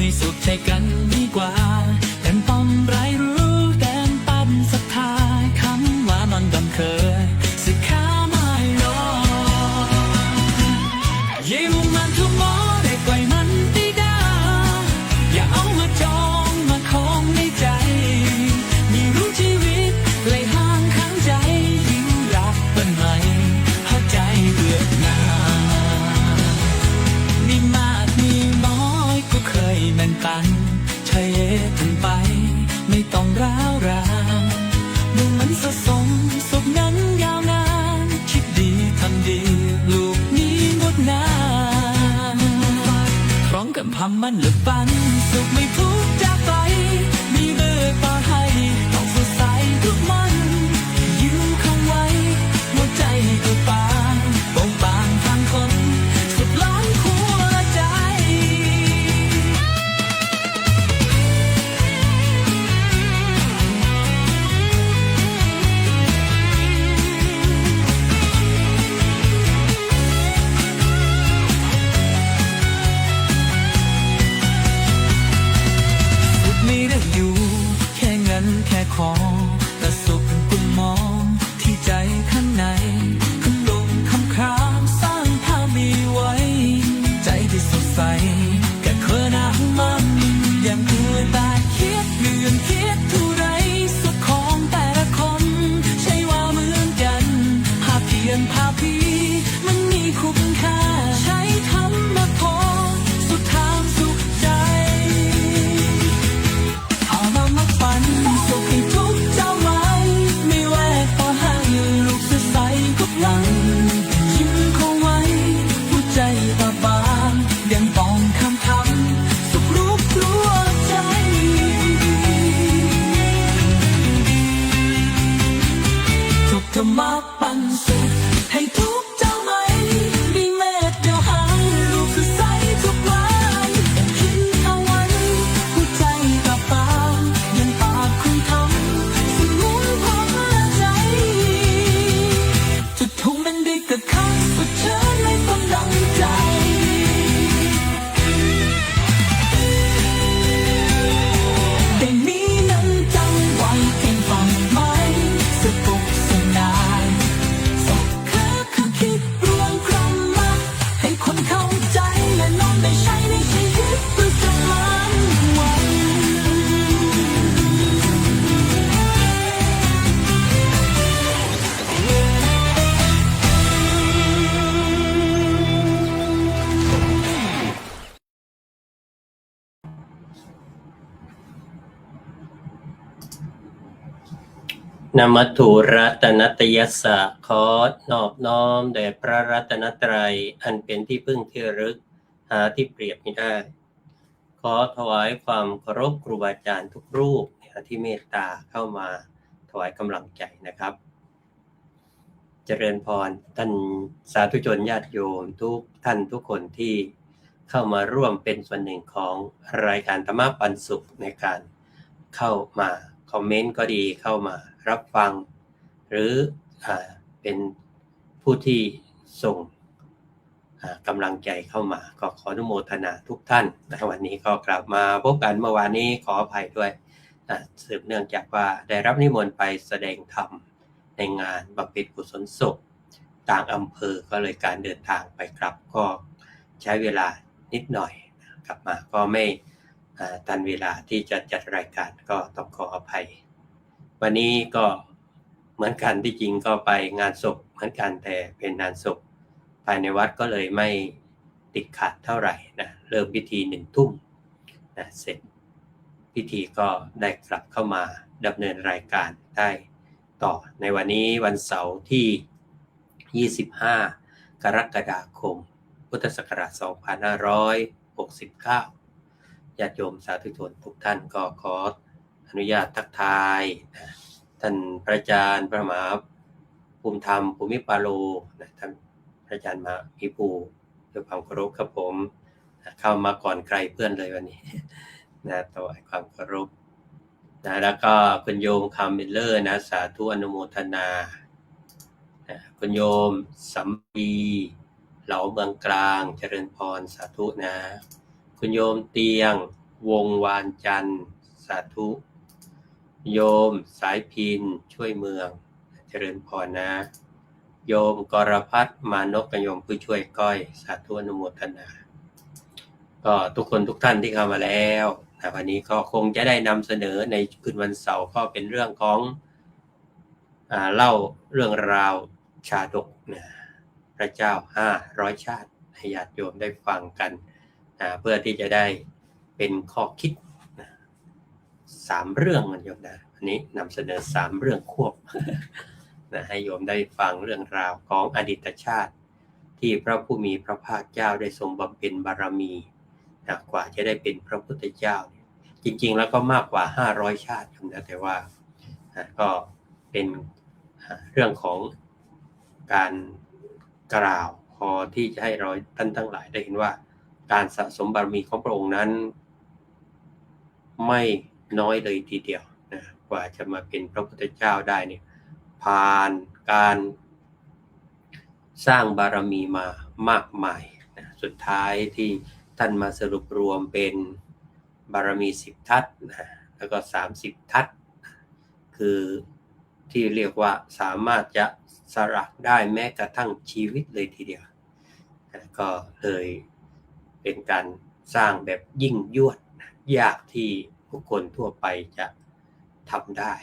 ให้สุขใจกันดีกว่าแต่ป้อมไรรู้แต่ปั้นศรัทธาคำว่ามันดำเคยสิข้าไม่รอยิ่งมันทุกหมอได้ปล่อยมันได้ดาอย่าเอามาจองมาคล้องในใจมีรู้ชีวิตเลยห่างข้างใจยิ่งรักเป็นไหมเข้าใจเบื่อหน่ายมีมากมีน้อยก็เคยแบ่งปันเฉยถึงไปไม่ต้องร้าวรานดูมันสะสมสุขนั้นยาวนานคิดดีทำดีลูกนี้งดงามพร้อมกับพำมันหรือปันสุขไม่ทุกข์จากไปมีเลิกต่อให้ต้องสดใสทุกมันยืมคงไว้หัวใจก็บางบงบางทางคนสุดล้นหัวใจไม่ได้อยู่แค่เงินแค่ของแต่สุขกุมมองที่ใจข้างในคำลงคำครามสร้างภาพมีไว้ใจที่สดใสแค่เคยนะมันยังเพื่อตาคิดเรื่องคิดทุไรสุดของแต่ละคนใช่ว่าเหมือนกันภาพเพียนภาพพี่มันมีคุณค่าใช้ทำมาพอสุดทางสุขใจเอามาฝันสุขให้ทุกเจ้าไว้ไม่แวกต่อให้ลูกจะใสทุกวันยิ้มคงไว้หัวใจบาบางยังต้องคำสุขรูปรัวใจทุกธรรมะปันสุขให้ทุกเจ้าไหมมีเมตเดียวหางลูกจะใสทุกวันคิดเอาไว้หัวใจบาบางยังปากคุณทำสิ่งมุ่งพอใจจะทุ่มเป็นดีกับเขาสุดเชิญไม่ต้องดังใจได้มีน้ำใจไว้เพียงฟังไหมสนุกสนานสักคือคิดรวมคำมาให้คนเข้าใจและน้อมได้ใช้ในชีวิตประจำวัน นมัตถุรัตนตยัสสะขอนอบน้อมแด่พระรัตนตรัยอันเป็นที่พึ่งที่ระลึกหาที่เปรียบไม่ได้ขอถวายความเคารพครูบาอาจารย์ทุกรูปที่เมตตาเข้ามาถวายกำลังใจนะครับเจริญพรท่านสาธุชนญาติโยมทุกท่านทุกคนที่เข้ามาร่วมเป็นส่วนหนึ่งของรายการธรรมะปันสุขในการเข้ามาคอมเมนต์ก็ดีเข้ามารับฟังหรือเป็นผู้ที่ส่งกำลังใจเข้ามาก็ขออนุโมทนาทุกท่านในวันนี้ก็กลับมาพบกันเมื่อวานนี้ขออภัยด้วยสืบเนื่องจากว่าได้รับนิมนต์ไปแสดงธรรมในงานบำเพ็ญกุศลศพต่างอำเภอก็เลยการเดินทางไปกลับก็ใช้เวลานิดหน่อยกลับมาก็ไม่ทันเวลาที่จะจัดรายการก็ต้องขออภัยวันนี้ก็เหมือนกันที่จริงก็ไปงานศพเหมือนกันแต่เป็นงานศพภายในวัดก็เลยไม่ติดขัดเท่าไหร่นะเริ่มพิธี1 ทุ่มนะเสร็จพิธีก็ได้กลับเข้ามาดำเนินรายการได้ต่อในวันนี้วันเสาร์ที่25กรกฎาคมพุทธศักราช2569ญาติโยมสาธุชนทุกท่านก็ขออนุญาตทักทายท่านพระอาจารย์พระมหาภูมิธรรมภูมิปาโลท่านพระอาจารย์มาพิภูด้วยความเคารพครับผมเข้ามาก่อนใครเพื่อนเลยวันนี้นะถวายความเคารพนะแล้วก็คุณโยมคาร์เมลเลอร์นะสาธุอนุโมทนาคุณโยมสัมปีเหลาเมืองกลางเจริญพรสาธุนะคุณโยมเตียง วงวานจันทร์สาธุโยมสายพินช่วยเมืองเจริญพรนะโยมกรพัฒน์มานกกับโยมผู้ช่วยก้อยสาธุอนุโมทนาก็ทุกคนทุกท่านที่เข้ามาแล้ววันนี้ก็คงจะได้นำเสนอในคืนวันเสาร์ก็เป็นเรื่องของเล่าเรื่องราวชาดกพระเจ้า500ชาติให้ญาติโยมได้ฟังกันเพื่อที่จะได้เป็นข้อคิด3เรื่องนะโยมนะอันนี้นำเสนอ3เรื่องควบให้โยมได้ฟังเรื่องราวของอดีตชาติที่พระผู้มีพระภาคเจ้าได้ทรงบำเพ็ญบารมีกว่าจะได้เป็นพระพุทธเจ้าจริงๆแล้วก็มากกว่า500ชาตินะแต่ว่าก็เป็นเรื่องของการกล่าวพอที่จะให้เราท่านทั้งหลายได้เห็นว่าการสะสมบารมีของพระองค์นั้นไม่น้อยเลยทีเดียวนะกว่าจะมาเป็นพระพุทธเจ้าได้เนี่ยผ่านการสร้างบารมีมามากมายนะสุดท้ายที่ท่านมาสรุปรวมเป็นบารมี10ทัศนะแล้วก็30ทัศคือที่เรียกว่าสามารถจะสละได้แม้กระทั่งชีวิตเลยทีเดียวก็เลยเป็นการสร้างแบบยิ่งยวดยากที่ผู้คนทั่วไปจะทำได้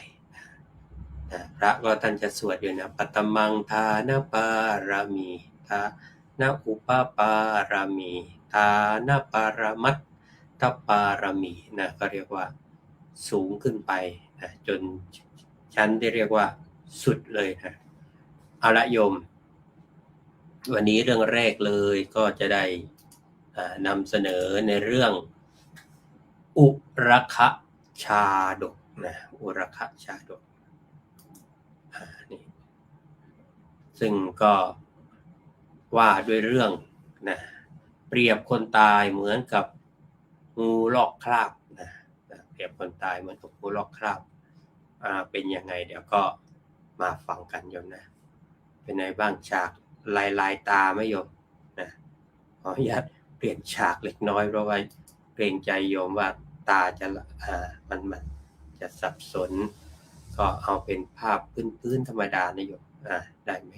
พระก็ท่านจะสวดอยู่นะปัตตมังทานะปารามีทานะอุปปารามีทานะปารมัตถปารามีนะก็เรียกว่าสูงขึ้นไปนะจนชั้นที่เรียกว่าสุดเลยนะเอาละโยมวันนี้เรื่องแรกเลยก็จะได้นำเสนอในเรื่องอุรคชาดกนะอุรคชาดกนี่ซึ่งก็ว่าด้วยเรื่องนะเปรียบคนตายเหมือนกับงูลอกคราบนะเปรียบคนตายเหมือนกับงูลอกคราบเป็นยังไงเดี๋ยวก็มาฟังกันโยมนะเป็นไงบ้างฉากลายตาไหมโยมนะขออนุญาตเปลี่ยนฉากเล็กน้อยเพราะว่าเกรงใจโยมว่าตาจะมันจะสับสนก็เอาเป็นภาพพื้นธรรมดานะโยมได้ไหม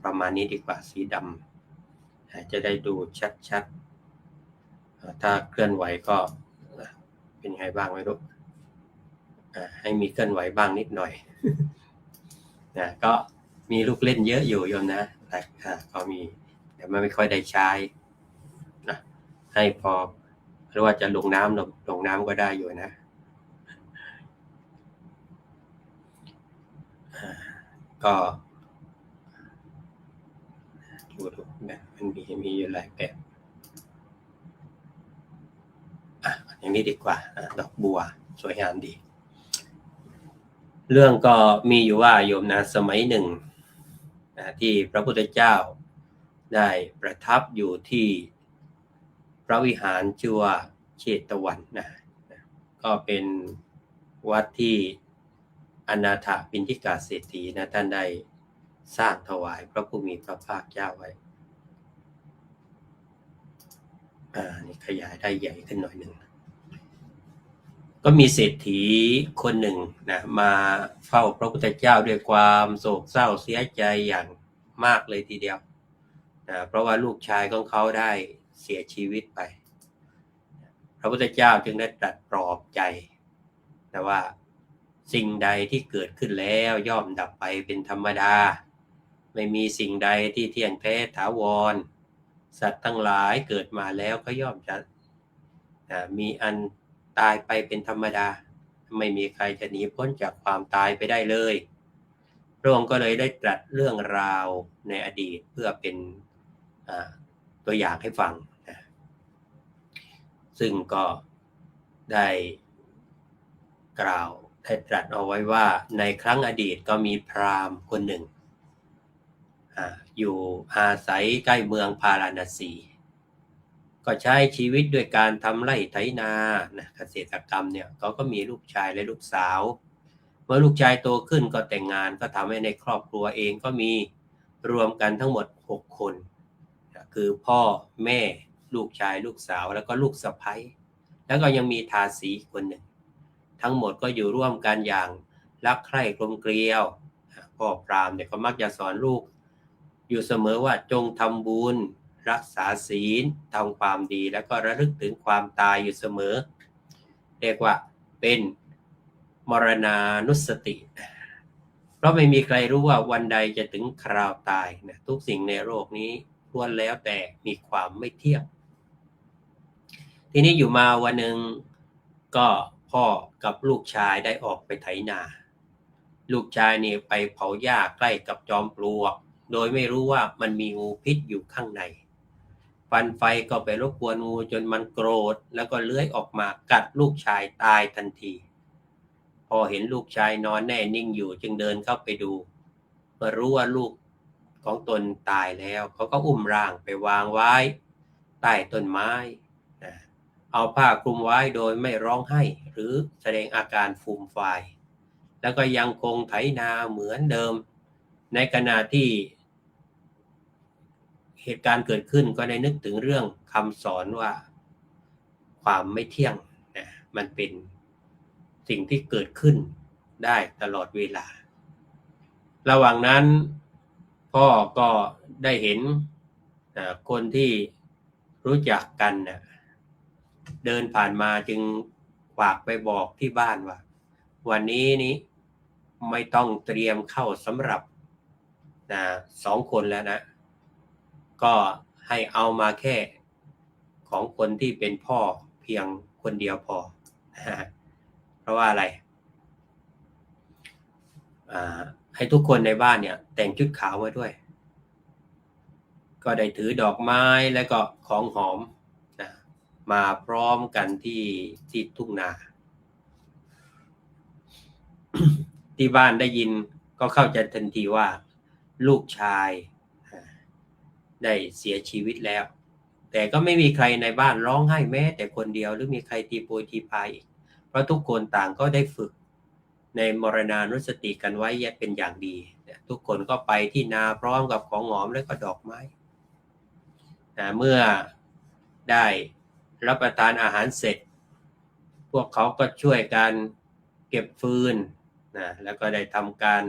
ประมาณนี้ดีกว่าสีดำจะได้ดูชัดๆถ้าเคลื่อนไหวก็เป็นไงบ้างไม่รู้ให้มีเคลื่อนไหวบ้างนิดหน่อยนะก็มีลูกเล่นเยอะอยู่โยมนะแต่ก็มีแต่ไม่ค่อยได้ใช้นะให้พอหรือว่าจะลงน้ำก็ได้อยู่นะก็ดูแบบมันมีอยู่หลายแบบอย่างนี้ดีกว่าดอกบัวสวยงามดีเรื่องก็มีอยู่ว่าโยมนะสมัยหนึ่งที่พระพุทธเจ้าได้ประทับอยู่ที่พระวิหารชื่อว่าเชตวันนะก็เป็นวัดที่อนาถปิณฑิกาเศรษฐีนะท่านได้สร้างถวายพระผู้มีพระภาคเจ้าไว้นี่ขยายได้ใหญ่ขึ้นหน่อยหนึ่งก็มีเศรษฐีคนหนึ่งนะมาเฝ้าพระพุทธเจ้าด้วยความโศกเศร้าเสียใจอย่างมากเลยทีเดียวนะเพราะว่าลูกชายของเขาได้เสียชีวิตไปพระพุทธเจ้าจึงได้ตรัสปลอบใจแต่ว่าสิ่งใดที่เกิดขึ้นแล้วย่อมดับไปเป็นธรรมดาไม่มีสิ่งใดที่เที่ยงแท้ถาวรสัตว์ทั้งหลายเกิดมาแล้วก็ย่อมจะมีอันตายไปเป็นธรรมดาไม่มีใครจะหนีพ้นจากความตายไปได้เลยพระองค์ก็เลยได้ตรัสเรื่องราวในอดีตเพื่อเป็นตัวอย่างให้ฟังซึ่งก็ได้กล่าวได้ตรัสเอาไว้ว่าในครั้งอดีตก็มีพราหมณ์คนหนึ่งอยู่อาศัยใกล้เมืองพาราณสีก็ใช้ชีวิตด้วยการทำไร่ไถนาเกษตรกรรมเนี่ยเขาก็มีลูกชายและลูกสาวเมื่อลูกชายโตขึ้นก็แต่งงานก็ทำให้ในครอบครัวเองก็มีรวมกันทั้งหมด6คนคือพ่อแม่ลูกชายลูกสาวแล้วก็ลูกสะใภ้ แล้วก็ยังมีทาสีคนหนึ่งทั้งหมดก็อยู่ร่วมกันอย่างรักใคร่กลมเกลียวพ่อพราหมณ์เนี่ยก็มักจะสอนลูกอยู่เสมอว่าจงทำบุญรักษาศีลทำความดีแล้วก็ระลึกถึงความตายอยู่เสมอเรียกว่าเป็นมรณานุสติเพราะไม่มีใครรู้ว่าวันใดจะถึงคราวตายนะทุกสิ่งในโลกนี้ล้วนแล้วแต่มีความไม่เที่ยงทีนี้อยู่มาวันหนึ่งก็พ่อกับลูกชายได้ออกไปไถนาลูกชายนี่ไปเผาหญ้าใกล้กับจอมปลวกโดยไม่รู้ว่ามันมีงูพิษอยู่ข้างในฟันไฟก็ไปรบกวนงูจนมันโกรธแล้วก็เลื้อยออกมากัดลูกชายตายทันทีพอเห็นลูกชายนอนแน่นิ่งอยู่จึงเดินเข้าไปดูเมื่อรู้ว่าลูกของตนตายแล้วเขาก็อุ้มร่างไปวางไว้ใต้ต้นไม้เอาผ้าคลุมไว้โดยไม่ร้องไห้หรือแสดงอาการฟูมฟายแล้วก็ยังคงไถนาเหมือนเดิมในขณะที่เหตุการณ์เกิดขึ้นก็ได้นึกถึงเรื่องคำสอนว่าความไม่เที่ยงมันเป็นสิ่งที่เกิดขึ้นได้ตลอดเวลาระหว่างนั้นพ่อก็ได้เห็นคนที่รู้จักกันเดินผ่านมาจึงฝากไปบอกที่บ้านว่าวันนี้ไม่ต้องเตรียมเข้าสำหรับ2 คนแล้วนะก็ให้เอามาแค่ของคนที่เป็นพ่อเพียงคนเดียวพอเพราะว่าอะไรให้ทุกคนในบ้านเนี่ยแต่งชุดขาวไว้ด้วยก็ได้ถือดอกไม้แล้วก็ของหอมมาพร้อมกันที่ทุ่งนา ที่บ้านได้ยินก็เข้าใจทันทีว่าลูกชายได้เสียชีวิตแล้วแต่ก็ไม่มีใครในบ้านร้องไห้แม้แต่คนเดียวหรือมีใครตีโพยตีพายอีกเพราะทุกคนต่างก็ได้ฝึกในมรณานุสติกันไว้เป็นอย่างดีทุกคนก็ไปที่นาพร้อมกับของหอมและก็ดอกไม้เมื่อได้รับประทานอาหารเสร็จพวกเขาก็ช่วยกันเก็บฟืนแล้วก็ได้ทำการ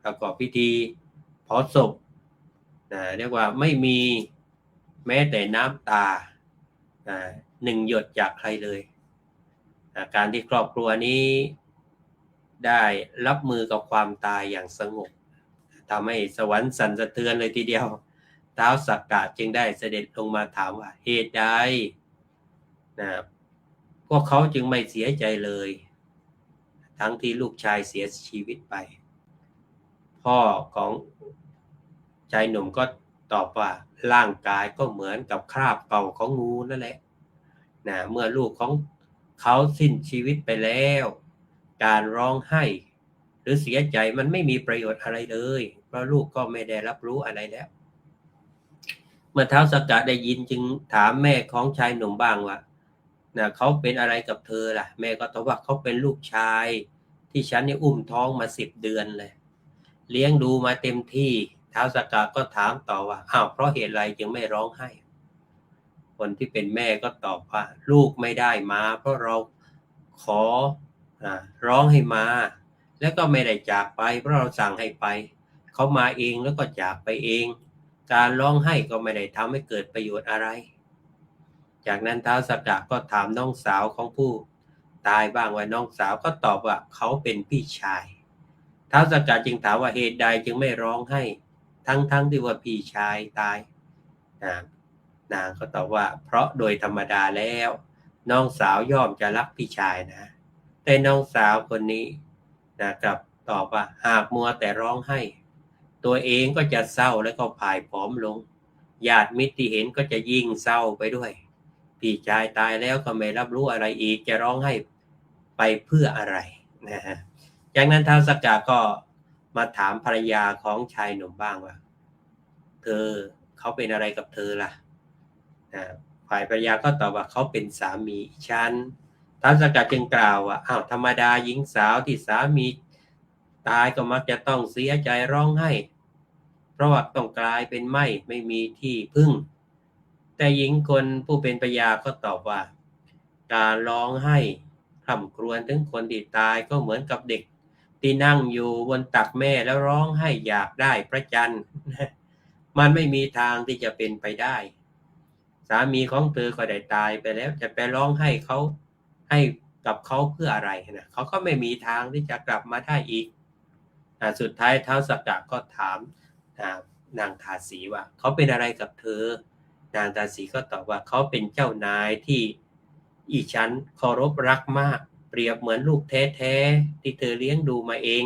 ประกอบพิธีเผาศพเรียกว่าไม่มีแม้แต่น้ำตา1 หยดจากใครเลยการที่ครอบครัวนี้ได้รับมือกับความตายอย่างสงบทำให้สวรรค์สั่นสะเทือนเลยทีเดียวท้าวสักกะจึงได้เสด็จลงมาถามว่าเหตุใดพวกเขาจึงไม่เสียใจเลยทั้งที่ลูกชายเสียชีวิตไปพ่อของชายหนุ่มก็ตอบว่าร่างกายก็เหมือนกับคราบเก่าของงูนั่นแหละเมื่อลูกของเขาสิ้นชีวิตไปแล้วการร้องไห้หรือเสียใจมันไม่มีประโยชน์อะไรเลยเพราะลูกก็ไม่ได้รับรู้อะไรแล้วเมื่อท้าวสักกะได้ยินจึงถามแม่ของชายหนุ่มบ้างว่าเขาเป็นอะไรกับเธอล่ะแม่ก็ตอบว่าเขาเป็นลูกชายที่ฉันนี่อุ้มท้องมา10 เดือนเลยเลี้ยงดูมาเต็มที่ท้าวสักกะก็ถามต่อว่าเพราะเหตุอะไรจึงไม่ร้องไห้คนที่เป็นแม่ก็ตอบว่าลูกไม่ได้มาเพราะเราขอร้องให้มาแล้วก็ไม่ได้จากไปเพราะเราสั่งให้ไปเขามาเองแล้วก็จากไปเองการร้องไห้ก็ไม่ได้ทำให้เกิดประโยชน์อะไรจากนั้นท้าวสักกะก็ถามน้องสาวของผู้ตายบ้างว่าน้องสาวก็ตอบว่าเขาเป็นพี่ชายท้าวสักกะจึงถามว่าเหตุใดจึงไม่ร้องไห้ทั้งที่ว่าพี่ชายตายนางก็ตอบว่าเพราะโดยธรรมดาแล้วน้องสาวย่อมจะรักพี่ชายนะแต่น้องสาวคนนี้กลับตอบว่าหากมัวแต่ร้องไห้ตัวเองก็จะเศร้าและก็พ่ายผอมลงญาติมิตรที่เห็นก็จะยิ่งเศร้าไปด้วยพี่ชายตายแล้วก็ไม่รับรู้อะไรอีกจะร้องไห้ไปเพื่ออะไรจากนั้นท้าวสักกะก็มาถามภรรยาของชายหนุ่มบ้างว่าเขาเป็นอะไรกับเธอล่ะฝ่ายภรรยาก็ตอบว่าเขาเป็นสามีฉันท้าวสักกะจึงกล่าวว่าธรรมดาหญิงสาวที่สามีตายก็มักจะต้องเสียใจร้องไห้เพราะว่าต้องกลายเป็นไม่มีที่พึ่งแต่หญิงคนผู้เป็นภรรยาก็ตอบว่า การร้องไห้คร่ำครวญถึงคนที่ตายก็เหมือนกับเด็กที่นั่งอยู่บนตักแม่แล้วร้องไห้อยากได้พระจันทร์ มันไม่มีทางที่จะเป็นไปได้ สามีของเธอก็ได้ตายไปแล้วจะไปร้องให้เขาให้กับเขาเพื่ออะไรนะเขาก็ไม่มีทางที่จะกลับมาได้อีกสุดท้ายท้าวสักกะก็ถามนางทาสีว่าเขาเป็นอะไรกับเธอนางทาสีก็ตอบว่าเขาเป็นเจ้านายที่อีฉันเคารพรักมากเปรียบเหมือนลูกแท้ๆที่เธอเลี้ยงดูมาเอง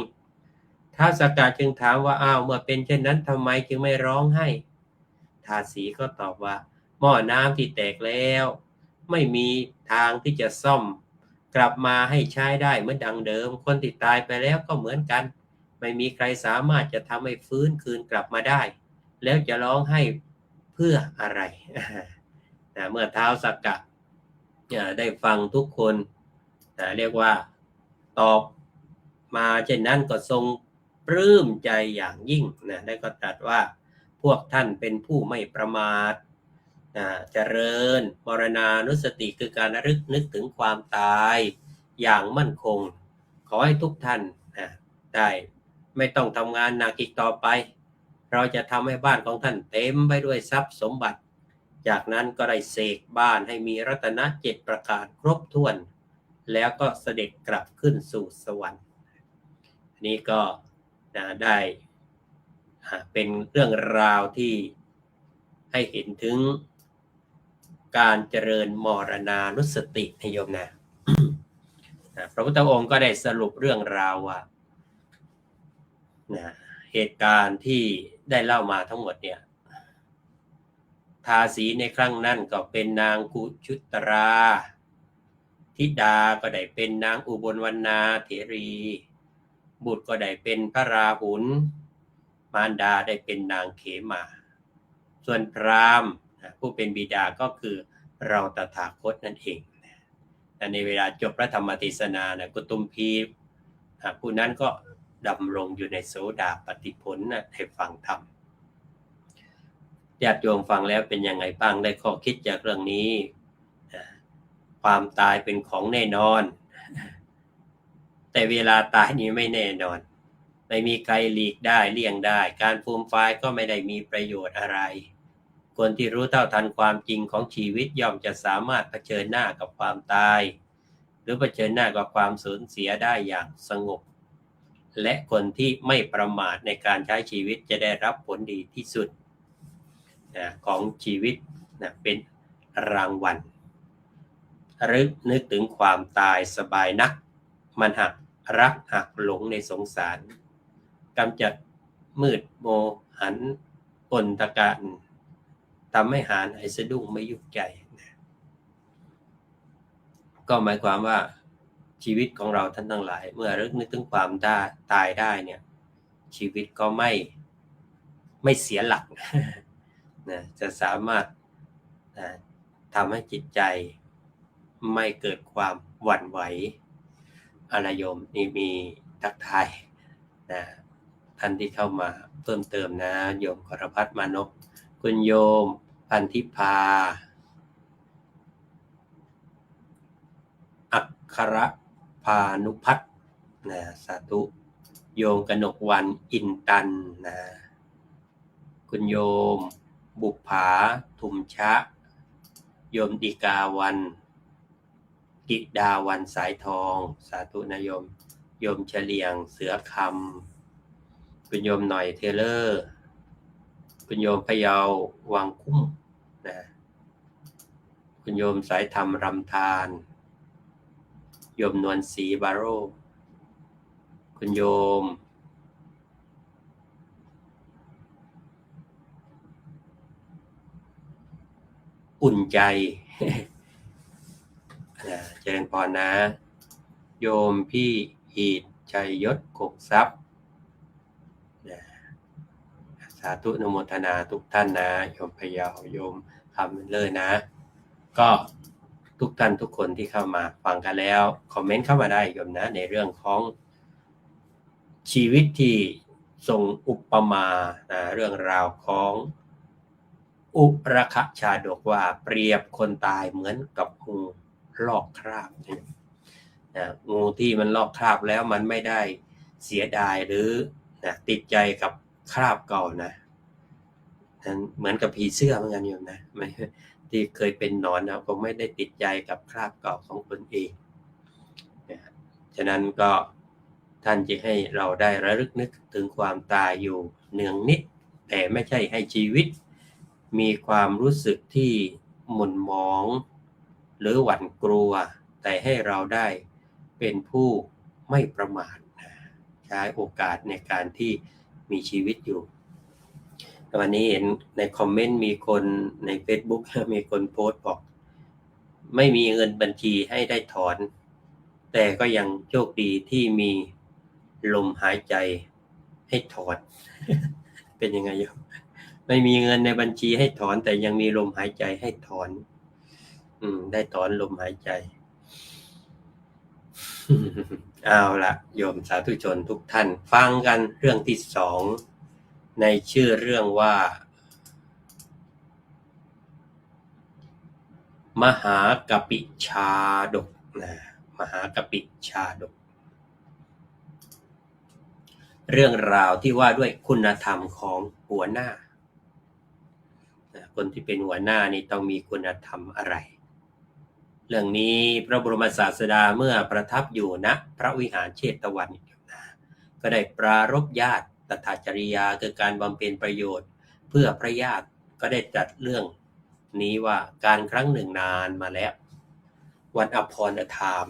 ท้าวสักกะจึงถามว่าอ้าวเมื่อเป็นเช่นนั้นทำไมจึงไม่ร้องไห้ทาสีก็ตอบว่าหม้อน้ำที่แตกแล้วไม่มีทางที่จะซ่อมกลับมาให้ใช้ได้เหมือนดังเดิมคนที่ตายไปแล้วก็เหมือนกันไม่มีใครสามารถจะทำให้ฟื้นคืนกลับมาได้แล้วจะร้องไห้เพื่ออะไรเมื่อท้าวสักกะได้ฟังทุกคนเรียกว่าตอบมาเช่นนั้นก็ทรงปลื้มใจอย่างยิ่งได้ก็ตรัสว่าพวกท่านเป็นผู้ไม่ประมาทเจริญมรณานุสติคือการระลึกนึกถึงความตายอย่างมั่นคงขอให้ทุกท่านได้ไม่ต้องทำงานหนักอีกต่อไปเราจะทำให้บ้านของท่านเต็มไปด้วยทรัพย์สมบัติจากนั้นก็ได้เสกบ้านให้มีรัตนะ7ประการครบถ้วนแล้วก็เสด็จกลับขึ้นสู่สวรรค์นี่ก็ได้เป็นเรื่องราวที่ให้เห็นถึงการเจริญมรณานุสติโยมนะ พระพุทธองค์ก็ได้สรุปเรื่องราวว่าเหตุการณ์ที่ได้เล่ามาทั้งหมดเนี่ยทาสีในครั้งนั้นก็เป็นนางกุชุตราธิดาก็ได้เป็นนางอุบลวรรณาเถรีบุตรก็ได้เป็นพระราหุลมารดาได้เป็นนางเขมาส่วนพราหมณ์ผู้เป็นบิดาก็คือเราตถาคตนั่นเองในเวลาจบพระธรรมเทศนากุตุมพีผู้นั้นก็ดำรงอยู่ในโสดาปัตติผลให้ฟังธรรมญาติโยมฟังแล้วเป็นยังไงบ้างได้ข้อคิดจากเรื่องนี้ความตายเป็นของแน่นอนแต่เวลาตายนี้ไม่แน่นอนไม่มีใครหลีกได้เลี่ยงได้การฟูมฟายก็ไม่ได้มีประโยชน์อะไรคนที่รู้เท่าทันความจริงของชีวิตย่อมจะสามารถเผชิญหน้ากับความตายหรือเผชิญหน้ากับความสูญเสียได้อย่างสงบและคนที่ไม่ประมาทในการใช้ชีวิตจะได้รับผลดีที่สุดของชีวิตเป็นรางวัลรึกนึกถึงความตายสบายนักมันหักรักหักหลงในสงสารกำจัดมืดโมหันอนตการทำให้หาให้สะดุ้งไม่ยุบใจก็หมายความว่าชีวิตของเราท่านทั้งหลายเมื่อรึกนึกถึงความตายได้เนี่ยชีวิตก็ไม่เสียหลักจะสามารถทำให้จิตใจไม่เกิดความหวั่นไหวอะไรโยมนี่มีทักทายท่านที่เข้ามาเพิ่มเติมนะโยมกรพัฒน์มานพคุณโยมพันธิพาอัครพานุพัฒน์สาธุโยมกนกวันอินตันคุณโยมบุปผาทุมชะโยมดิกาวันกิดาวันสายทองสาธุนะโยมเฉลียงเสือคำคุณโยมหน่อยเทเลอร์คุณโยมพะเยาวังคุ้มคุณโยมสายธรรมรำธารโยมนวลศรีบาโรคุณโยมอุ่นใจเจริญพรนะโยมพี่หีดชัยยศกกทรัพย์สาธุอนุโมทนาทุกท่านนะโยมพะเยาโยมคำเลยนะก็ทุกท่านทุกคนที่เข้ามาฟังกันแล้วคอมเมนต์เข้ามาได้โยมนะในเรื่องของชีวิตที่ทรงอุปมาเรื่องราวของอุรคชาดกว่าเปรียบคนตายเหมือนกับงู ลอกคราบงูที่มันลอกคราบแล้วมันไม่ได้เสียดายหรือติดใจกับคราบเก่านะนั้นเหมือนกับผีเสื้อเหมือนกันอยู่นะไม่ที่เคยเป็นหนอนนะก็ไม่ได้ติดใจกับคราบเก่าของตนเองฉะนั้นก็ท่านจะให้เราได้ระลึกนึกถึงความตายอยู่เนืองนิดแต่ไม่ใช่ให้ชีวิตมีความรู้สึกที่หม่นหมองหรือหวั่นกลัวแต่ให้เราได้เป็นผู้ไม่ประมาทใช้โอกาสในการที่มีชีวิตอยู่วันนี้เห็นในคอมเมนต์มีคนใน Facebook มีคนโพสต์บอกไม่มีเงินบัญชีให้ได้ถอนแต่ก็ยังโชคดีที่มีลมหายใจให้ถอน เป็นยังไงโยมไม่มีเงินในบัญชีให้ถอนแต่ยังมีลมหายใจให้ถอนได้ถอนลมหายใจ เอาละโยมสาธุชนทุกท่านฟังกันเรื่องที่2ในชื่อเรื่องว่ามหากปิชาดกมหากปิชาดกเรื่องราวที่ว่าด้วยคุณธรรมของหัวหน้าคนที่เป็นหัวหน้านี่ต้องมีคุณธรรมอะไรเรื่องนี้พระบรมศาสดาเมื่อประทับอยู่ณพระวิหารเชตวันก็ได้ปรารภญาติตถาจริยาคือการบำเพ็ญประโยชน์เพื่อพระญาติก็ได้ตรัสเรื่องนี้ว่าการครั้งหนึ่งนานมาแล้ววันอภรธรรม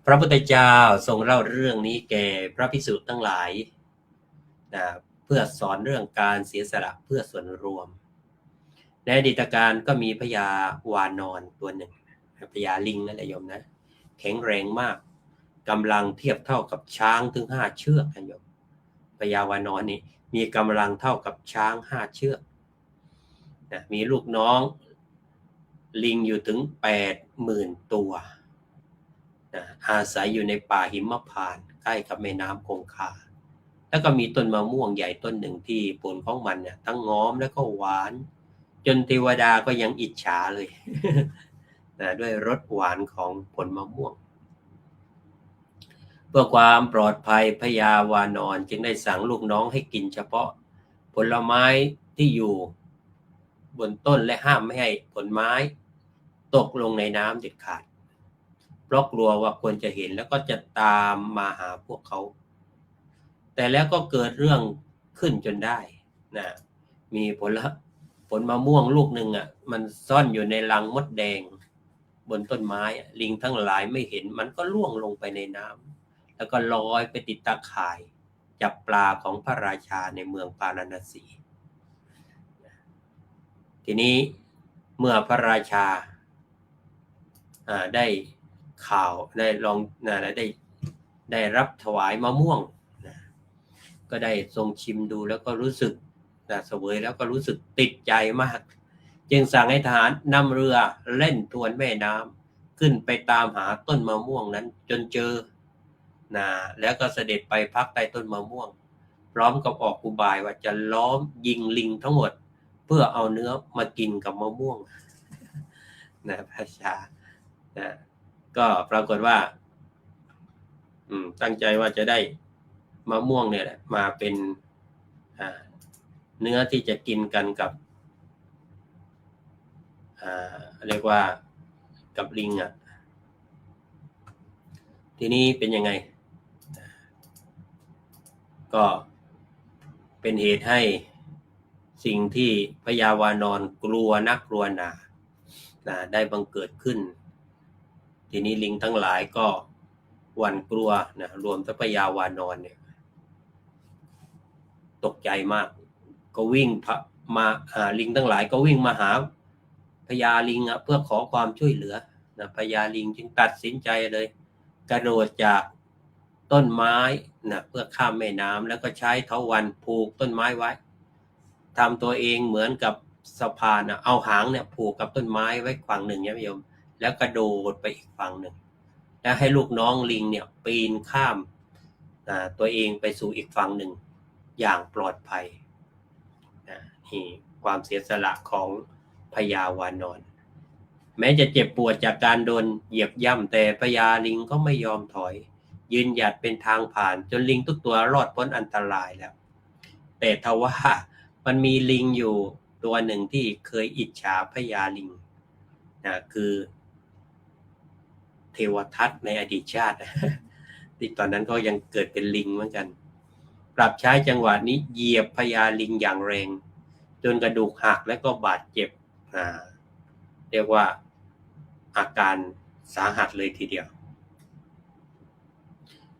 พระพุทธเจ้าทรงเล่าเรื่องนี้แก่พระภิกษุทั้งหลายเพื่อสอนเรื่องการเสียสละเพื่อส่วนรวมในอดีตการก็มีพญาวานอนตัวหนึ่งพญาลิงนั่นแหละโยมนะแข็งแรงมากกำลังเทียบเท่ากับช้างถึง5 เชือกนะโยมพญาวานอนนี่มีกำลังเท่ากับช้าง5 เชือกมีลูกน้องลิงอยู่ถึง 80,000 ตัวอาศัยอยู่ในป่าหิมพานต์ใกล้กับแม่น้ำคงคาแล้วก็มีต้นมะม่วงใหญ่ต้นหนึ่งที่ผลของมันเนี่ยทั้งง้อมและก็หวานจนเทวดาก็ยังอิจฉาเลย ด้วยรสหวานของผลมะม่วงเพื่อความปลอดภัยพญาวานอนจึงได้สั่งลูกน้องให้กินเฉพาะผลไม้ที่อยู่บนต้นและห้ามไม่ให้ผลไม้ตกลงในน้ำเด็ดขาดเพราะกลัวว่าคนจะเห็นแล้วก็จะตามมาหาพวกเขาแต่แล้วก็เกิดเรื่องขึ้นจนได้มีผลมะม่วงลูกหนึ่งมันซ่อนอยู่ในรังมดแดงบนต้นไม้ลิงทั้งหลายไม่เห็นมันก็ล่วงลงไปในน้ำแล้วก็ลอยไปติดตาข่ายจับปลาของพระราชาในเมืองปาราณสีทีนี้เมื่อพระราชาได้ข่าวได้ลองได้รับถวายมะม่วงก็ได้ทรงชิมดูแล้วก็รู้สึกเสวยแล้วก็รู้สึกติดใจมากจึงสั่งให้ทหารนำเรือเล่นทวนแม่น้ำขึ้นไปตามหาต้นมะม่วงนั้นจนเจอแล้วก็เสด็จไปพักใต้ต้นมะม่วงพร้อมกับออกอุบายว่าจะล้อมยิงลิงทั้งหมดเพื่อเอาเนื้อมากินกับมะม่วงพระราชาก็ปรากฏว่าตั้งใจว่าจะได้มะม่วงเนี่ยแหละมาเป็นเนื้อที่จะกินกันกับเรียกว่ากับลิงทีนี้เป็นยังไงก็เป็นเหตุให้สิ่งที่พญาวานอนกลัวนักกลัวหนาได้บังเกิดขึ้นทีนี้ลิงทั้งหลายก็หวั่นกลัวรวมทั้งพญาวานอนเนี่ยตกใจมากก็วิ่งมาลิงทั้งหลายก็วิ่งมาหาพญาลิงเพื่อขอความช่วยเหลือพญาลิงจึงตัดสินใจเลยกระโดดจากต้นไม้เพื่อข้ามแม่น้ำแล้วก็ใช้เถาวัลย์ผูกต้นไม้ไว้ทำตัวเองเหมือนกับสะพานเอาหางเนี่ยผูกกับต้นไม้ไว้ฝั่งหนึ่งโยมแล้วกระโดดไปอีกฝั่งหนึ่งแล้วให้ลูกน้องลิงเนี่ยปีนข้ามตัวเองไปสู่อีกฝั่งหนึ่งอย่างปลอดภัยนี่ความเสียสละของพญาวานอน แม้จะเจ็บปวดจากการโดนเหยียบย่ำแต่พญาลิงก็ไม่ยอมถอยยืนหยัดเป็นทางผ่านจนลิงทุกตัวรอดพ้นอันตรายแล้วแต่ทว่ามันมีลิงอยู่ตัวหนึ่งที่เคยอิจฉาพญาลิงคือเทวทัตในอดีตชาติ ที่ตอนนั้นก็ยังเกิดเป็นลิงเหมือนกันปรับใช้จังหวะนี้เหยียบพญาลิงอย่างแรงจนกระดูกหักและก็บาดเจ็บเรียกว่าอาการสาหัสเลยทีเดียว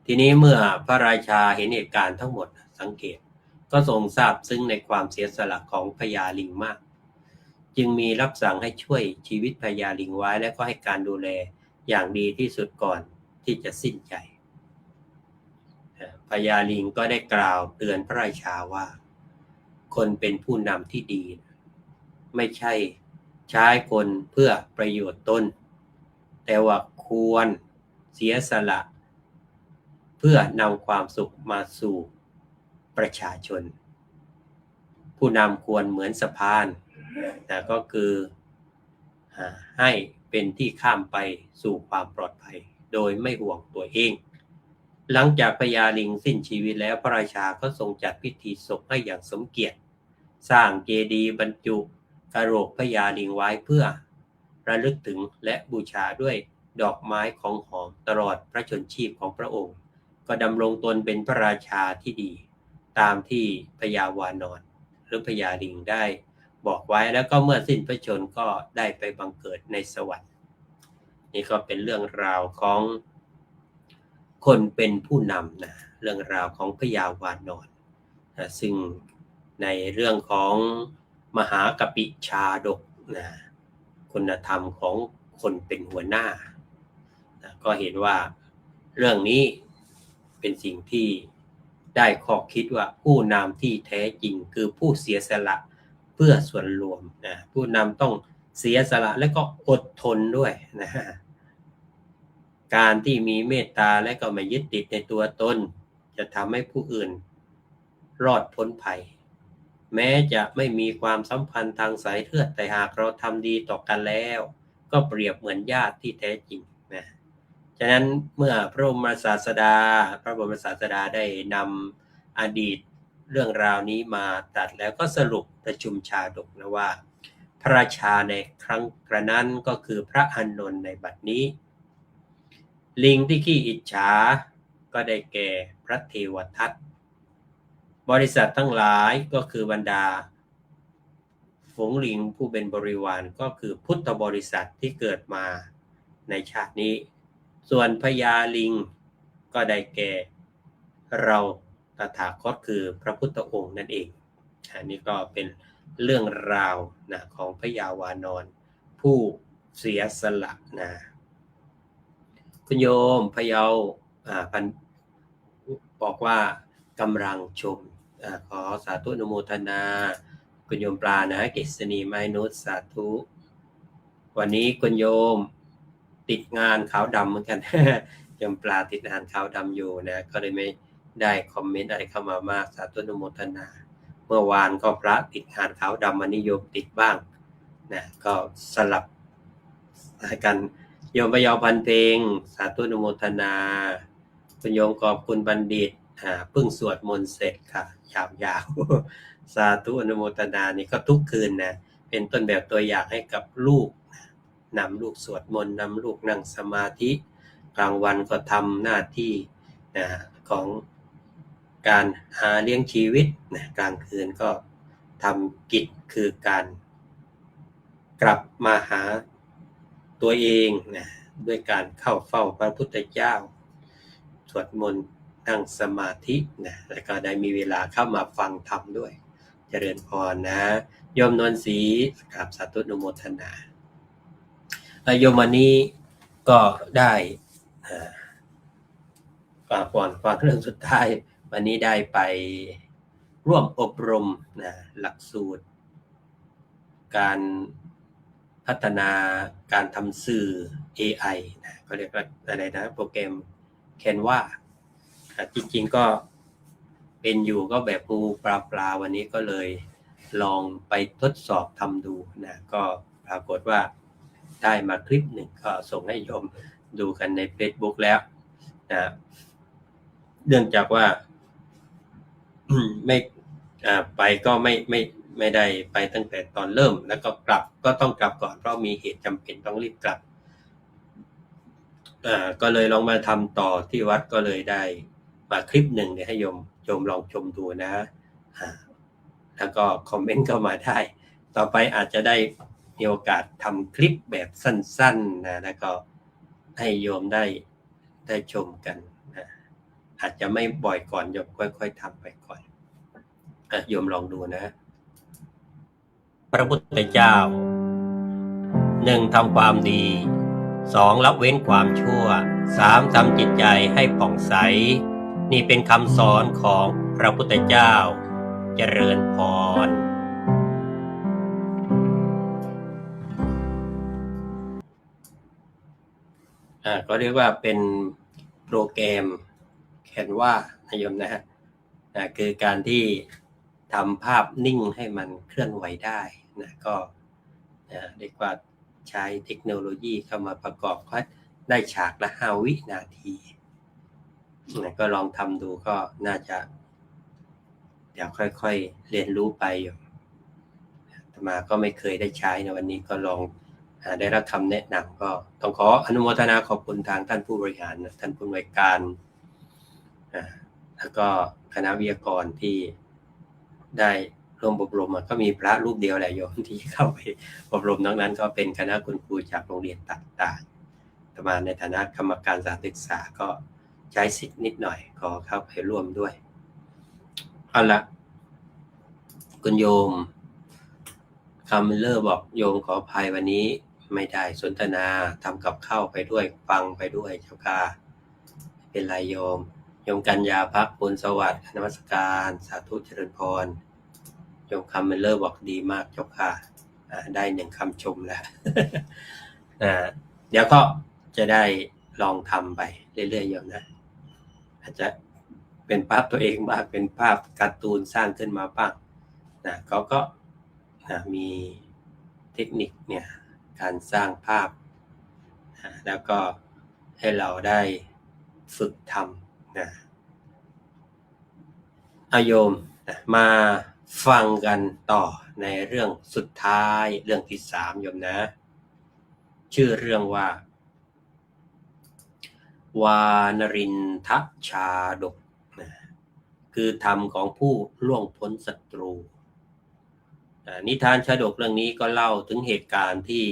ทีนี้เมื่อพระราชาเห็นเหตุการณ์ทั้งหมดสังเกตก็ทรงทราบซึ้งในความเสียสละของพญาลิงมากจึงมีรับสั่งให้ช่วยชีวิตพญาลิงไว้และก็ให้การดูแลอย่างดีที่สุดก่อนที่จะสิ้นใจพญาลิงก็ได้กล่าวเตือนพระราชาว่าคนเป็นผู้นำที่ดีไม่ใช่ใช้คนเพื่อประโยชน์ตนแต่ว่าควรเสียสละเพื่อนำความสุขมาสู่ประชาชนผู้นำควรเหมือนสะพานก็คือให้เป็นที่ข้ามไปสู่ความปลอดภัยโดยไม่ห่วงตัวเองหลังจากพญาลิงสิ้นชีวิตแล้วพระราชาก็ทรงจัดพิธีศพให้อย่างสมเกียรติสร้างเจดีย์บรรจุกะโหลกพญาลิงไว้เพื่อระลึกถึงและบูชาด้วยดอกไม้ของหอมตลอดพระชนชีพของพระองค์ก็ดำรงตนเป็นพระราชาที่ดีตามที่พญาวานรหรือพญาลิงได้บอกไว้แล้วก็เมื่อสิ้นพระชนก็ได้ไปบังเกิดในสวรรค์นี่ก็เป็นเรื่องราวของคนเป็นผู้นำนะเรื่องราวของพญาวานรซึ่งในเรื่องของมหากัปปิชาดกนะคุณธรรมของคนเป็นหัวหน้าก็เห็นว่าเรื่องนี้เป็นสิ่งที่ได้ข้อคิดว่าผู้นำที่แท้จริงคือผู้เสียสละเพื่อส่วนรวมนะผู้นำต้องเสียสละและก็อดทนด้วยนะการที่มีเมตตาและก็ไม่ยึดติดในตัวตนจะทำให้ผู้อื่นรอดพ้นภัยแม้จะไม่มีความสัมพันธ์ทางสายเลือดแต่หากเราทำดีต่อกันแล้วก็เปรียบเหมือนญาติที่แท้จริงนะฉะนั้นเมื่อพระบรมศาสดาได้นำอดีตเรื่องราวนี้มาตัดแล้วก็สรุปประชุมชาดกนะว่าพระราชาในครั้งกระนั้นก็คือพระอานนท์ในบัดนี้ลิงที่ขี้อิจฉาก็ได้แก่พระเทวทัตบริษัททั้งหลายก็คือบรรดาฝูงลิงผู้เป็นบริวารก็คือพุทธบริษัทที่เกิดมาในชาตินี้ส่วนพญาลิงก็ได้แก่เราตถาคตคือพระพุทธองค์นั่นเองอันนี้ก็เป็นเรื่องราวนะของพญาวานรผู้เสียสละนะคุณโยมพะเยาพันบอกว่ากำลังชมขอสาธุอนุโมทนาคุณโยมปลานะเกษณีไมนุษสาธุวันนี้คุณโยมติดงานขาวดำเหมือนกัน โยมปลาติดงานขาวดำอยู่นะก็เลยไม่ได้คอมเมนต์อะไรเข้ามามากสาธุอนุโมทนาเมื่อวานก็พระติดงานขาวดำวันนี้โยมติดบ้างนะก็สลับกันโยมพะเยาพันเพลงสาธุอนุโมทนาคุณโยมขอบคุณบัณฑิตเพิ่งสวดมนต์เสร็จค่ะยาวๆสาธุอนุโมทนานี่ก็ทุกคืนนะเป็นต้นแบบตัวอย่างให้กับลูกนำลูกสวดมนต์นำลูกนั่งสมาธิกลางวันก็ทำหน้าที่ของการหาเลี้ยงชีวิตนะกลางคืนก็ทำกิจคือการกลับมาหาตัวเองนะด้วยการเข้าเฝ้าพระพุทธเจ้าสวดมนต์นั่งสมาธินะแล้วก็ได้มีเวลาเข้ามาฟังธรรมด้วยเจริญพรนะโยมนวลศรีกราบสาธุอนุโมทนาโยมวันนี้ก็ได้ก่อนฟังเรื่องสุดท้ายวันนี้ได้ไปร่วมอบรมนะหลักสูตรการพัฒนาการทำสื่อ AI นะเขาเรียกว่าอะไรนะโปรแกรม Canva จริงๆก็เป็นอยู่ก็แบบงูปลาวันนี้ก็เลยลองไปทดสอบทำดูนะก็ปรากฏว่า ได้มาคลิปหนึ่งก็ส่งให้โยมดูกันใน Facebook แล้วนะเนื่องจากว่าไม่ไปก็ไม่ได้ไปตั้งแต่ตอนเริ่มแล้วก็กลับก็ต้องกลับก่อนเพราะมีเหตุจำเป็นต้องรีบกลับก็เลยลองมาทำต่อที่วัดก็เลยได้มาคลิปหนึ่งเนี่ยให้โยมลองชมดูนะแล้วก็คอมเมนต์เข้ามาได้ต่อไปอาจจะได้มีโอกาสทำคลิปแบบสั้นๆนะแล้วก็ให้โยมได้ชมกันนะอาจจะไม่บ่อยก่อนโยมค่อยๆทำไปก่อนโยมลองดูนะพระพุทธเจ้า 1. ทำความดี 2. ละเว้นความชั่ว 3. ทำจิตใจให้ผ่องใสนี่เป็นคำสอนของพระพุทธเจ้าเจริญพรก็เรียกว่าเป็นโปรแกรมแคนวาโยมนะฮะคือการที่ทำภาพนิ่งให้มันเคลื่อนไหวได้นะก็เรียกว่าใช้เทคโนโลยีเข้ามาประกอบก็ได้ฉากละ5 วินาทีก็ลองทำดูก็น่าจะเดี๋ยวค่อยๆเรียนรู้ไปอยู่แต่มาก็ไม่เคยได้ใช้ในวันนี้ก็ลองได้รับคำแนะนำก็ต้องขออนุโมทนาขอบคุณทางท่านผู้บริหารท่านผู้อำนวยการแล้วก็คณะวิทยากรที่ได้ร่วมอบรมก็มีพระรูปเดียวแหละโยมที่เข้าไปอบรมนอกนั้นก็เป็นคณะคุณครูจากโรงเรียนต่างๆแต่มาในฐานะกรรมการสถานศึกษาก็ใช้สิทธิ์นิดหน่อยขอเข้าไปร่วมด้วยเอาละคุณโยมคำเลอร์บอกโยมขออภัยวันนี้ไม่ได้สนทนาทำกับข้าวไปด้วยฟังไปด้วยเจ้าค่ะเป็นไรโยมกัญญาภักบุญสวัสดิ์นมัสการสาธุเจริญพรโยมคำเลอร์บอกดีมากเจ้าค่ะได้1 คำชมแล้ว เดี๋ยวก็จะได้ลองทำไปเรื่อยๆโยมนะอาจจะเป็นภาพตัวเองบ้างเป็นภาพการ์ตูนสร้างขึ้นมาบ้างเขาก็มีเทคนิคเนี่ยการสร้างภาพแล้วก็ให้เราได้ฝึกทำโยมมาฟังกันต่อในเรื่องสุดท้ายเรื่องที่3โยมนะชื่อเรื่องว่าวานรินทชาดกคือธรรมของผู้ล่วงพ้นศัตรูนิทานชาดกเรื่องนี้ก็เล่าถึงเหตุการณ์ที่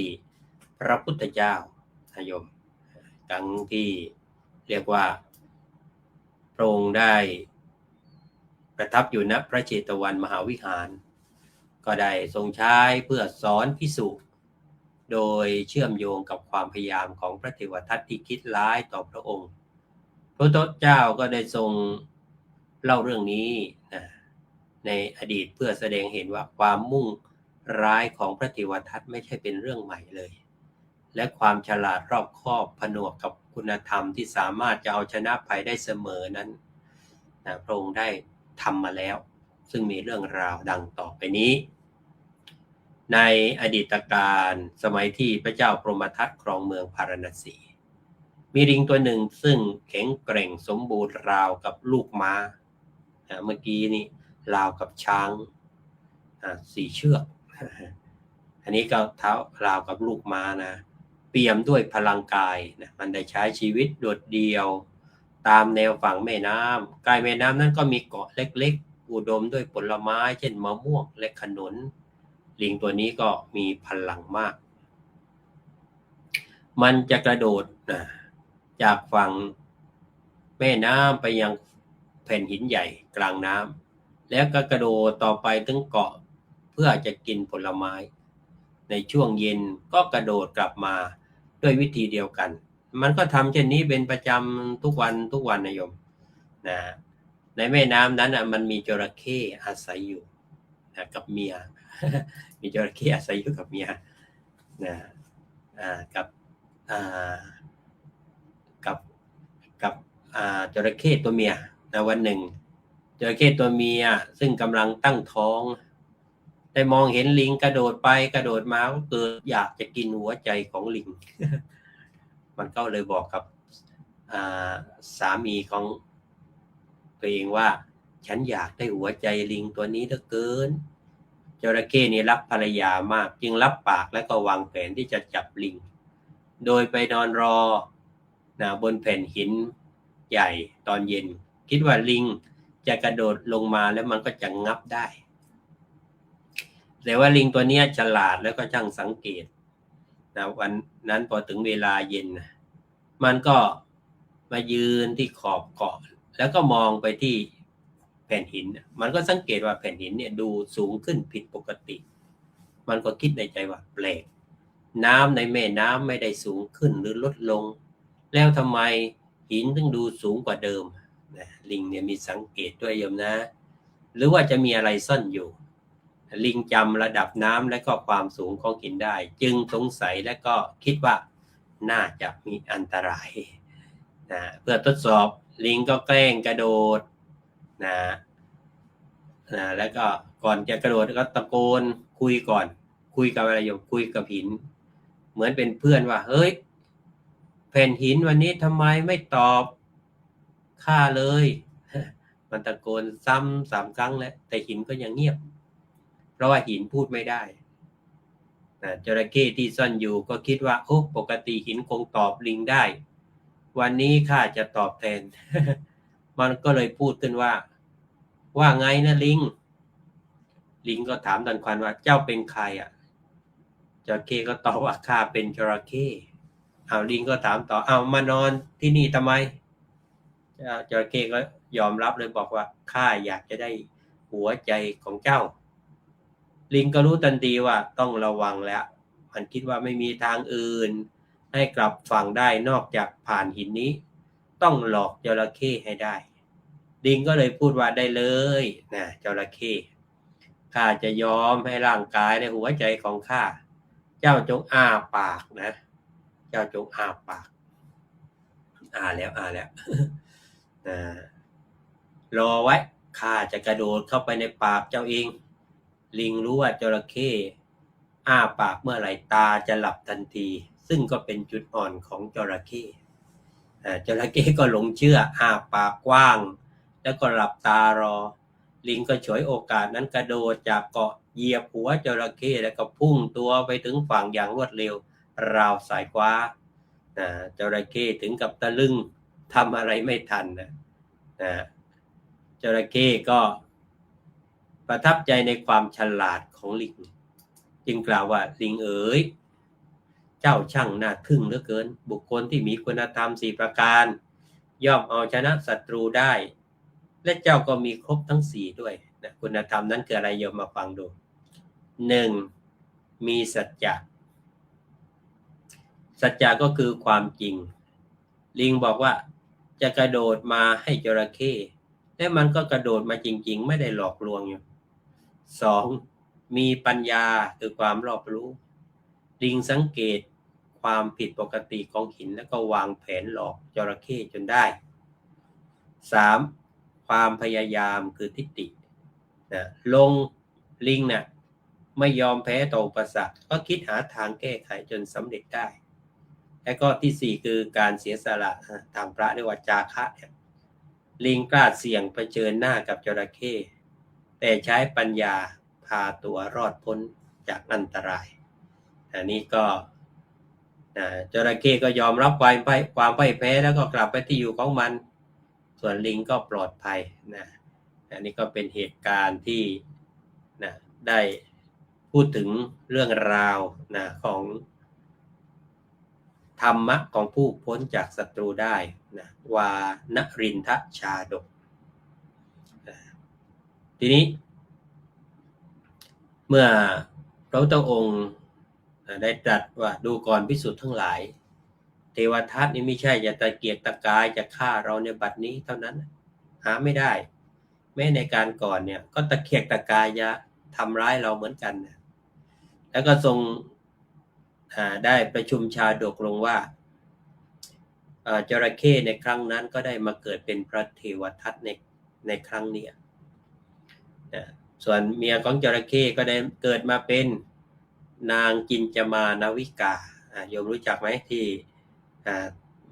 พระพุทธเจ้าโยมครั้งที่เรียกว่าพระองค์ได้ประทับอยู่ณพระเชตวันมหาวิหารก็ได้ทรงใช้เพื่อสอนภิกษุโดยเชื่อมโยงกับความพยายามของพระเทวทัตที่คิดร้ายต่อพระองค์พระพุทธเจ้าก็ได้ทรงเล่าเรื่องนี้ในอดีตเพื่อแสดงเห็นว่าความมุ่งร้ายของพระเทวทัตไม่ใช่เป็นเรื่องใหม่เลยและความฉลาดรอบคอบผนวกกับคุณธรรมที่สามารถจะเอาชนะภัยได้เสมอนั้นพระองค์ได้ทำมาแล้วซึ่งมีเรื่องราวดังต่อไปนี้ในอดีตการสมัยที่พระเจ้าพรหมทัตครองเมืองพาราณสีมีลิงตัวหนึ่งซึ่งแข็งแกร่งสมบูรณ์ราวกับลูกม้าเมื่อกี้นี่ราวกับช้าง4 เชือกอันนี้ก็เท้าราวกับลูกม้านะเปี่ยมด้วยพลังกายมันได้ใช้ชีวิตโดดเดี่ยวตามแนวฝั่งแม่น้ำใกล้แม่น้ำนั้นก็มีเกาะเล็กๆอุดมด้วยผลไม้เช่นมะม่วงและขนุนลิงตัวนี้ก็มีพลังมากมันจะกระโดดจากฝั่งแม่น้ำไปยังแผ่นหินใหญ่กลางน้ำแล้วก็กระโดดต่อไปถึงเกาะเพื่อจะกินผลไม้ในช่วงเย็นก็กระโดดกลับมาด้วยวิธีเดียวกันมันก็ทำเช่นนี้เป็นประจำทุกวันนะโยมในแม่น้ำนั้นมันมีจระเข้อาศัยอยู่กับเมีย มีจระเข้อาศัยอยู่กับเมียกับจระเข้ตัวเมียวันหนึ่งจระเข้ตัวเมียซึ่งกำลังตั้งท้อง ได้มองเห็นลิงกระโดดไปกระโดดมาก็เกิดอยากจะกินหัวใจของลิง มันก็เลยบอกกับสามีของตัวเองว่าฉันอยากได้หัวใจลิงตัวนี้เหลือเกินจระเข้นี่รักภรรยามากจึงรับปากและก็วางแผนที่จะจับลิงโดยไปนอนรอบนแผ่นหินใหญ่ตอนเย็นคิดว่าลิงจะกระโดดลงมาแล้วมันก็จะงับได้แต่ว่าลิงตัวนี้ฉลาดแล้วก็ช่างสังเกตวันนั้นพอถึงเวลาเย็นมันก็มายืนที่ขอบเกาะแล้วก็มองไปที่แผ่นหินมันก็สังเกตว่าแผ่นหินเนี่ยดูสูงขึ้นผิดปกติมันก็คิดในใจว่าแปลกน้ำในแม่น้ำไม่ได้สูงขึ้นหรือลดลงแล้วทำไมหินถึงดูสูงกว่าเดิมลิงเนี่ยมีสังเกตด้วยโยมนะหรือว่าจะมีอะไรซ่อนอยู่ลิงจำระดับน้ำและก็ความสูงของหินได้จึงสงสัยและก็คิดว่าน่าจะมีอันตรายเพื่อทดสอบลิงก็แกล้งกระโดดแล้วก็ก่อนจะกระโดดก็ตะโกนคุยก่อนคุยกับอะไรอยู่คุยกับหินเหมือนเป็นเพื่อนว่าเฮ้ยแผ่นหินวันนี้ทำไมไม่ตอบข้าเลย มันตะโกนซ้ำ3 ครั้งแล้วแต่หินก็ยังเงียบเพราะว่าหินพูดไม่ได้จระเข้ที่ซ่อนอยู่ก็คิดว่าโอ้ปกติหินคงตอบลิงได้วันนี้ข้าจะตอบแทน มันก็เลยพูดขึ้นว่าไงนะลิงก็ถามทันควันว่าเจ้าเป็นใครจระเข้ก็ตอบว่าข้าเป็นจระเข้ลิงก็ถามต่อมานอนที่นี่ทำไมจระเข้ก็ยอมรับเลยบอกว่าข้าอยากจะได้หัวใจของเจ้าลิงก็รู้ทันทีว่าต้องระวังแล้วมันคิดว่าไม่มีทางอื่นให้กลับฝั่งได้นอกจากผ่านหินนี้ต้องหลอกจระเข้ให้ได้ลิงก็เลยพูดว่าได้เลยจระเข้ข้าจะยอมให้ร่างกายในหัวใจของข้าเจ้าจงอ้าปากนะเจ้าจงอ้าปากแล้ว รอไว้ข้าจะกระโดดเข้าไปในปากเจ้าเองลิงรู้ว่าจระเข้อ้าปากเมื่อไหร่ตาจะหลับทันทีซึ่งก็เป็นจุดอ่อนของจระเข้จระเข้ก็หลงเชื่ออ้าปากกว้างแล้วก็หลับตารอลิงก็ฉวยโอกาสนั้นกระโดดจากเกาะเหยียบหัวจระเข้แล้วก็พุ่งตัวไปถึงฝั่งอย่างรวดเร็วราวสายคว้าจระเข้ถึงกับตะลึงทำอะไรไม่ทันจระเข้ก็ประทับใจในความฉลาดของลิงจึงกล่าวว่าลิงเอ๋ยเจ้าช่างน่าทึ่งเหลือเกินบุคคลที่มีคุณธรรม4 ประการย่อมเอาชนะศัตรูได้และเจ้าก็มีครบทั้ง4ด้วยคุณธรรมนั้นคืออะไรโยมมาฟังดู 1. มีสัจจะสัจจะก็คือความจริงลิงบอกว่าจะกระโดดมาให้จระเข้และมันก็กระโดดมาจริงๆไม่ได้หลอกลวงอยู่ 2. มีปัญญาคือความรอบรู้ลิงสังเกตความผิดปกติของหินแล้วก็วางแผนหลอกจระเข้จนได้ 3. ความพยายามคือทิฏฐิลิงไม่ยอมแพ้ต่ออุปสรรคก็คิดหาทางแก้ไขจนสำเร็จได้และก็ที่ 4 คือการเสียสละทางพระเรียกว่าจาคะลิงกล้าเสี่ยงเผชิญหน้ากับจระเข้แต่ใช้ปัญญาพาตัวรอดพ้นจากอันตรายอันนี้ก็จระเข้ก็ยอมรับความพ่ายแพ้แล้วก็กลับไปที่อยู่ของมันส่วนลิงก็ปลอดภัยอันนี้ก็เป็นเหตุการณ์ที่ได้พูดถึงเรื่องราวของธรรมะของผู้พ้นจากศัตรูได้วานรินทชาดกทีนี้เมื่อพระพุทธองค์ได้ตรัสว่าดูก่อนภิกษุทั้งหลายเทวทัตนี่ไม่ใช่จะตะเกียกตะกายจะฆ่าเราในบัดนี้เท่านั้นหาไม่ได้แม้ในการก่อนเนี่ยก็ตะเกียกตะกายจะทำร้ายเราเหมือนกันแล้วก็ทรงได้ประชุมชาดกลงว่าจระเข้ในครั้งนั้นก็ได้มาเกิดเป็นพระเทวทัตในครั้งนี้ ส่วนเมียของจระเข้ก็ได้เกิดมาเป็นนางจินจมานาวิกาโยมรู้จักไหมที่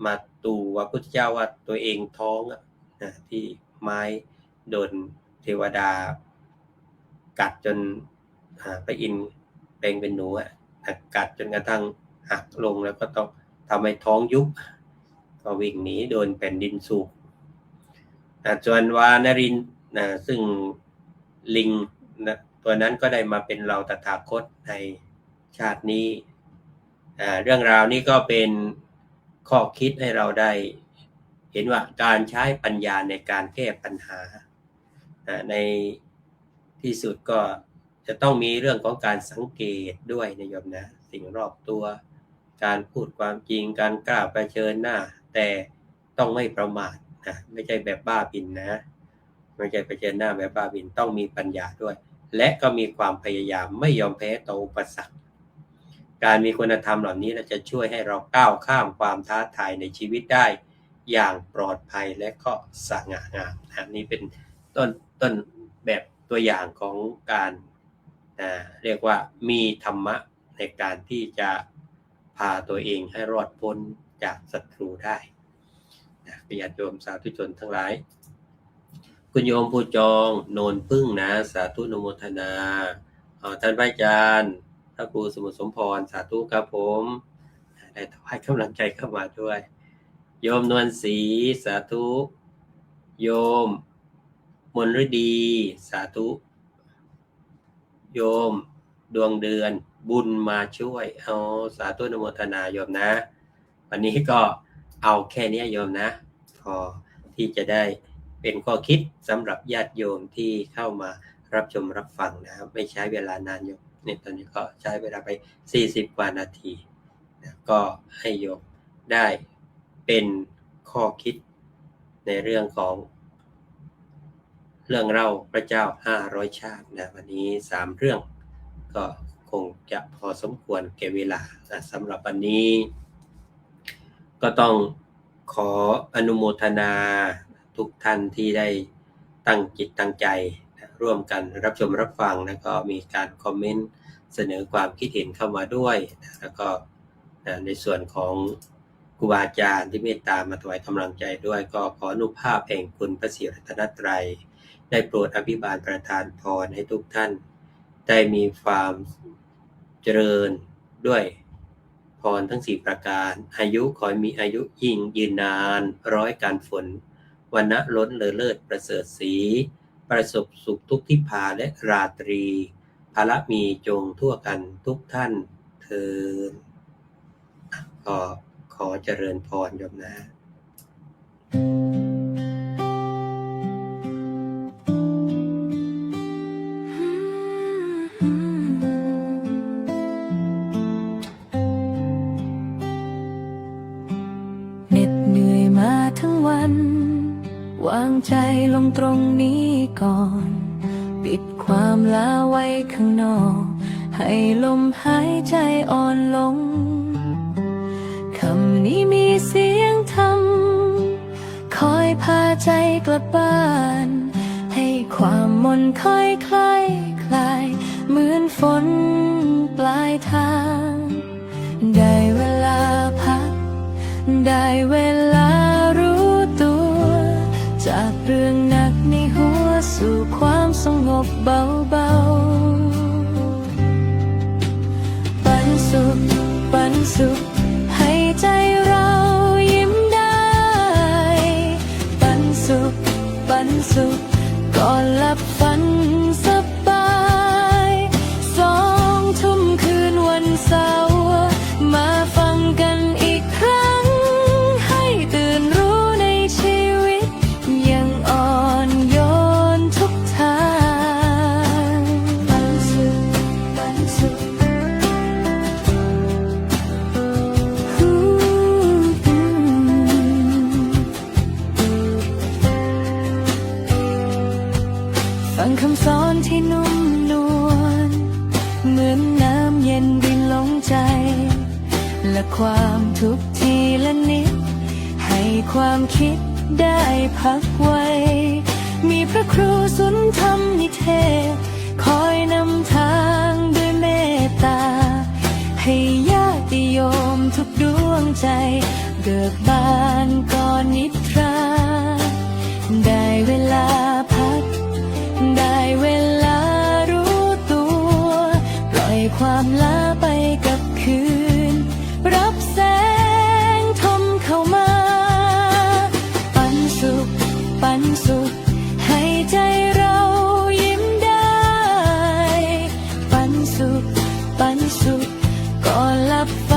มาตู่ว่าพุทธเจ้าว่าตัวเองท้องที่ไม้โดนเทวดากัดจนไปอินแปลงเป็นหนูกัดจนกระทั่งหักลงแล้วก็ต้องทำให้ท้องยุบก็วิ่งหนีโดนแผ่นดินสูบส่วนวานรินซึ่งลิงตัวนั้นก็ได้มาเป็นเราตถาคตในชาตินี้เรื่องราวนี้ก็เป็นข้อคิดให้เราได้เห็นว่าการใช้ปัญญาในการแก้ปัญหาในที่สุดก็จะต้องมีเรื่องของการสังเกตด้วยนะโยมนะสิ่งรอบตัวการพูดความจริงการกล้าเผชิญหน้าแต่ต้องไม่ประมาทนะไม่ใช่แบบบ้าบินนะไม่ใช่เผชิญหน้าแบบบ้าบินต้องมีปัญญาด้วยและก็มีความพยายามไม่ยอมแพ้ต่ออุปสรรคการมีคุณธรรมเหล่านี้จะช่วยให้เราก้าวข้ามความท้าทายในชีวิตได้อย่างปลอดภัยและก็สง่างามนี่เป็นต้นแบบตัวอย่างของการเรียกว่ามีธรรมะในการที่จะพาตัวเองให้รอดพ้นจากศัตรูได้ญาติโยมสาธุชนทั้งหลายคุณโยมผู้จองโนนพึ่งนะสาธุอนุโมทนาท่านพระอาจารย์พระครูสมุทรสมพรสาธุครับผมได้ถวายกำลังใจเข้ามาด้วยโยมนวลศรีสาธุโยมมนฤดีสาธุโยมดวงเดือนบุญมาช่วยสาธุอนุโมทนาโยมนะวันนี้ก็เอาแค่นี้โยมนะพอที่จะได้เป็นข้อคิดสำหรับญาติโยมที่เข้ามารับชมรับฟังนะครับไม่ใช้เวลานานโยมเนี่ยตอนนี้ก็ใช้เวลาไป40กว่านาทีก็ให้โยมได้เป็นข้อคิดในเรื่องของเรื่องเล่าพระเจ้า500ชาตินะวันนี้3เรื่องก็คงจะพอสมควรแก่เวลาสำหรับวันนี้ก็ต้องขออนุโมทนาทุกท่านที่ได้ตั้งจิตตั้งใจร่วมกันรับชมรับฟังแล้วก็มีการคอมเมนต์เสนอความคิดเห็นเข้ามาด้วยแล้วก็ในส่วนของครูบาอาจารย์ที่เมตตามาถวายกำลังใจด้วยก็ขออนุภาพแห่งคุณพระศรีรัตนตรัยได้โปรดอภิบาลประทานพรให้ทุกท่านได้มีความเจริญด้วยพรทั้ง4ประการอายุขอมีอายุยิ่งยืนนานร้อยการฝนวรรณะล้นเลอเลิศประเสริฐศรีประสบสุขทุกทิพาและราตรีภาละมีจงทั่วกันทุกท่านเทอญก็ขอเจริญพรโยมนะเหน็ดเหนื่อยมาทั้งวันวางใจลงตรงนี้ก่อนปิดความล้าไว้ข้างนอกให้ลมหายใจอ่อนลงคำนี้มีเสียงธรรมคอยพาใจกลับบ้านให้ความมนค่อยคลายเหมือนฝนปลายทางได้เวลาพักได้เวลารู้ตัวจากเรื่องหนักในหัวสู่ความสงบเบาๆปันสุขให้ใจเรายิ้มได้ปันสุขก่อนหลับฝันสบาย2 ทุ่มคืนวันเสาร์มาฟังกันอีกครั้งให้ตื่นรู้ในชีวิตยังอ่อนโยนทุกทางปันสุขฟังคำสอนที่นุ่มนวลเหมือนน้ำเย็นรินลงใจและความทุกข์ทีละนิดให้ความคิดได้พักไว้มีพระครูสุนทรนิเทศ คอยนำทางด้วยเมตตา ให้ญาติโยมทุกดวงใจเบิกบานก่อนนิทรา ได้เวลาพัก ได้เวลารู้ตัว ปล่อยความล้าไปกับคืน รับแสงทมเข้ามา ปันสุข ปันสุข ให้ใจเรายิ้มได้ ปันสุข ปันสุข ก่อนหลับฝัน